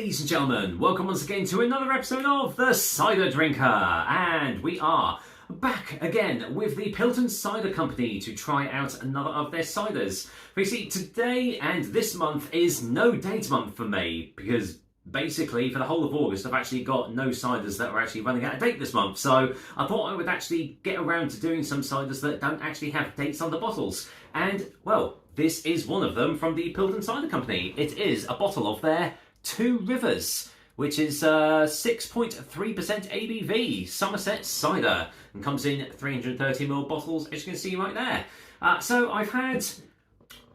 Ladies and gentlemen, welcome once again to another episode of The Cider Drinker, and we are back again with the Pilton Cider Company to try out another of their ciders. You see, today and this month is no date month for me, because basically for the whole of August I've actually got no ciders that are actually running out of date this month, so I thought I would actually get around to doing some ciders that don't actually have dates on the bottles, and well, this is one of them from the Pilton Cider Company. It is a bottle of their Two Rivers, which is 6.3% ABV Somerset cider, and comes in 330ml bottles, as you can see right there. So I've had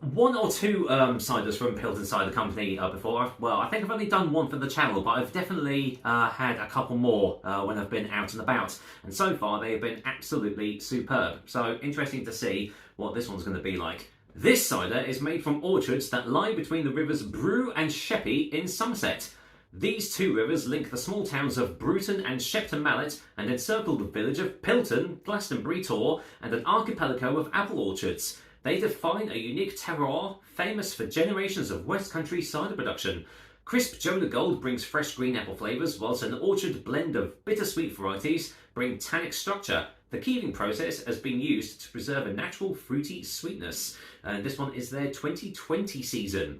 one or two ciders from Pilton Cider Company before. Well, I think I've only done one for the channel, but I've definitely had a couple more when I've been out and about, and so far they have been absolutely superb. So interesting to see what this one's going to be like. This cider is made from orchards that lie between the rivers Brew and Sheppey in Somerset. These two rivers link the small towns of Bruton and Shepton Mallet and encircle the village of Pilton, Glastonbury Tor, and an archipelago of apple orchards. They define a unique terroir famous for generations of West Country cider production. Crisp Jonah Gold brings fresh green apple flavours, whilst an orchard blend of bittersweet varieties bring tannic structure. The keeving process has been used to preserve a natural fruity sweetness. And this one is their 2020 season.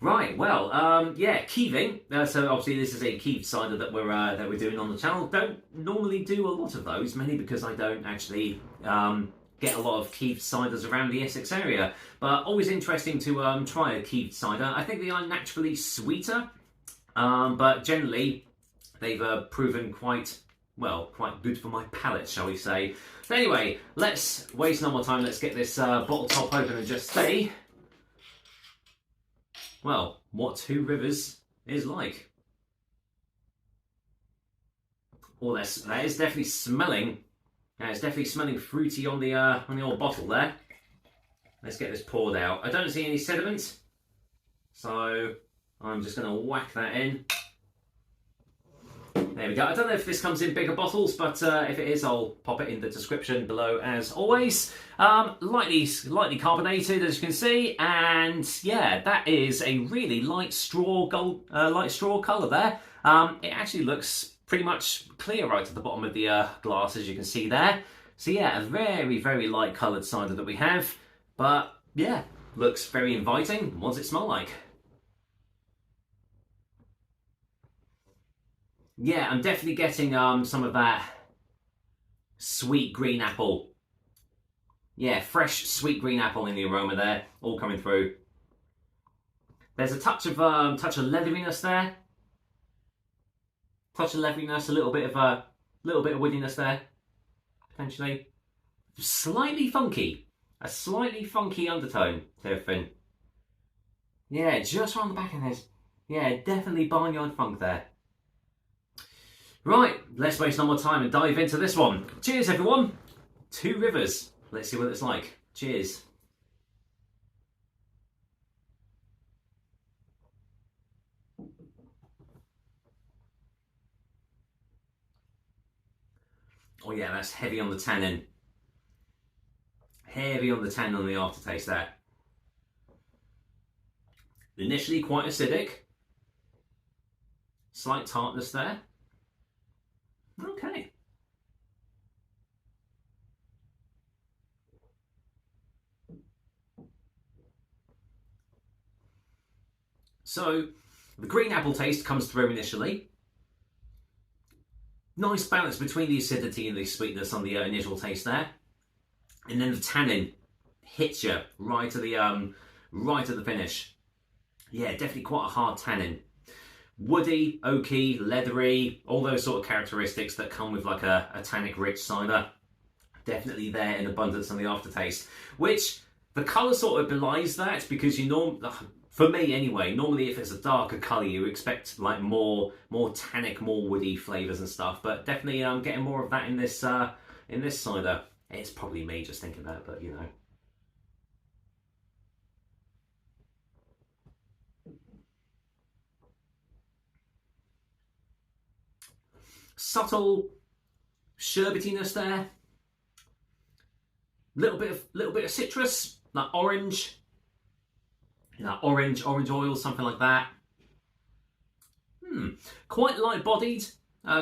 Right, well, yeah, keeving. So obviously this is a keeved cider that we're doing on the channel. Don't normally do a lot of those, mainly because I don't actually get a lot of keeved ciders around the Essex area. But always interesting to try a keeved cider. I think they are naturally sweeter, but generally they've proven quite good for my palate, shall we say. So anyway, let's waste no more time. Let's get this bottle top open and just see, well, what Two Rivers is like. Oh, that is definitely smelling. Yeah, it's definitely smelling fruity on the old bottle there. Let's get this poured out. I don't see any sediment, so I'm just going to whack that in. There we go. I don't know if this comes in bigger bottles, but if it is, I'll pop it in the description below as always. Lightly carbonated, as you can see, and yeah, that is a really light straw colour there. It actually looks pretty much clear right at the bottom of the glass, as you can see there. So yeah, a very, very light coloured cider that we have, but yeah, looks very inviting. What does it smell like? Yeah, I'm definitely getting some of that sweet green apple. Yeah, fresh sweet green apple in the aroma there, all coming through. There's a touch of leatheriness there. Touch of leatheriness, a little bit of woodiness there, potentially. Slightly funky, a slightly funky undertone to everything. Yeah, just around the back of this. Yeah, definitely barnyard funk there. Right, let's waste no more time and dive into this one. Cheers, everyone. Two Rivers. Let's see what it's like. Cheers. Oh yeah, that's heavy on the tannin. Heavy on the tannin on the aftertaste there. Initially quite acidic. Slight tartness there. Okay. So, the green apple taste comes through initially. Nice balance between the acidity and the sweetness on the initial taste there. And then the tannin hits you right to the finish. Yeah, definitely quite a hard tannin. Woody, oaky, leathery, all those sort of characteristics that come with like a tannic rich cider. Definitely there in abundance on the aftertaste, which the colour sort of belies that, because for me anyway, normally if it's a darker colour you expect like more tannic, more woody flavours and stuff, but definitely getting more of that in this cider. It's probably me just thinking that, but you know. Subtle sherbetiness there. Little bit of citrus, like orange. You know, orange oil, something like that. Quite light-bodied,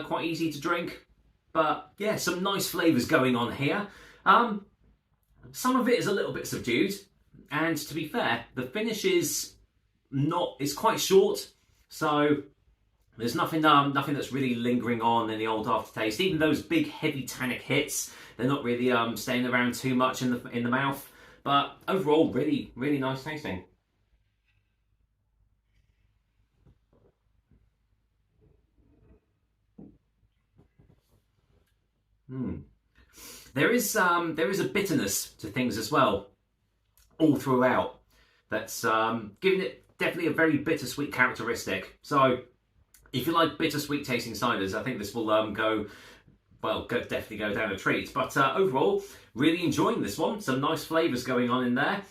quite easy to drink, but yeah, some nice flavours going on here. Some of it is a little bit subdued, and to be fair, the finish is it's quite short, so there's nothing that's really lingering on in the old aftertaste. Even those big heavy tannic hits, they're not really staying around too much in the mouth. But overall, really, really nice tasting. There is a bitterness to things as well, all throughout. That's giving it definitely a very bittersweet characteristic. So if you like bittersweet tasting ciders, I think this will definitely go down a treat. But overall, really enjoying this one. Some nice flavours going on in there.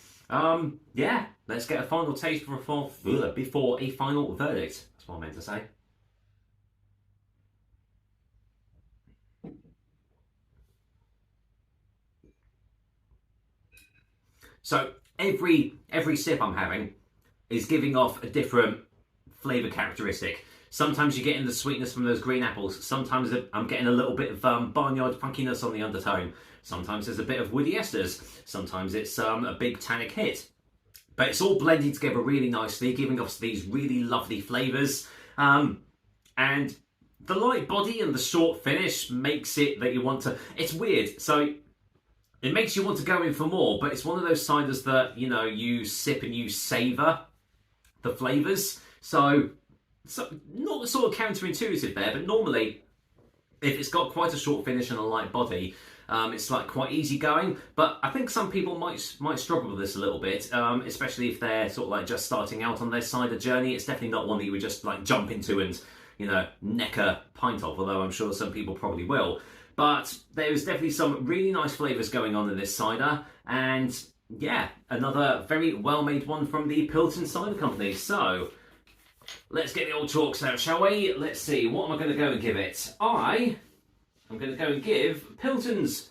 Yeah, let's get a final taste before a final verdict. That's what I meant to say. So every sip I'm having is giving off a different flavour characteristic. Sometimes you're getting the sweetness from those green apples. Sometimes I'm getting a little bit of barnyard funkiness on the undertone. Sometimes there's a bit of woody esters. Sometimes it's a big tannic hit. But it's all blending together really nicely, giving us these really lovely flavours. And the light body and the short finish makes it that you want to... It's weird. So it makes you want to go in for more, but it's one of those ciders that, you know, you sip and you savour the flavours. So not sort of counterintuitive there, but normally if it's got quite a short finish and a light body, it's like quite easy going. But I think some people might struggle with this a little bit, especially if they're sort of like just starting out on their cider journey. It's definitely not one that you would just like jump into and, you know, neck a pint of, although I'm sure some people probably will. But there's definitely some really nice flavours going on in this cider, and yeah, another very well-made one from the Pilton Cider Company. So let's get the old chalks out, shall we? Let's see, what am I going to go and give it? I'm going to go and give Pilton's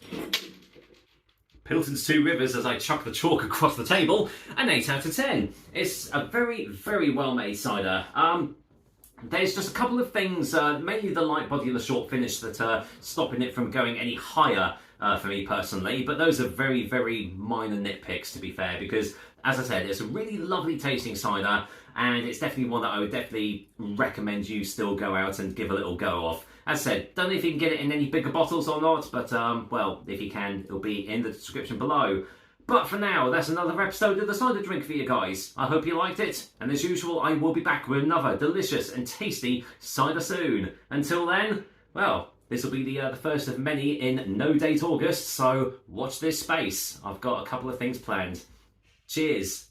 Two Rivers, as I chuck the chalk across the table, an 8 out of 10. It's a very, very well-made cider. There's just a couple of things, mainly the light body and the short finish, that are stopping it from going any higher for me personally. But those are very, very minor nitpicks, to be fair, because, as I said, it's a really lovely tasting cider, and it's definitely one that I would definitely recommend you still go out and give a little go of. As I said, don't know if you can get it in any bigger bottles or not, but, well, if you can, it'll be in the description below. But for now, that's another episode of the Cider Drink for you guys. I hope you liked it, and as usual, I will be back with another delicious and tasty cider soon. Until then, well, this will be the first of many in no date August, so watch this space. I've got a couple of things planned. Cheers.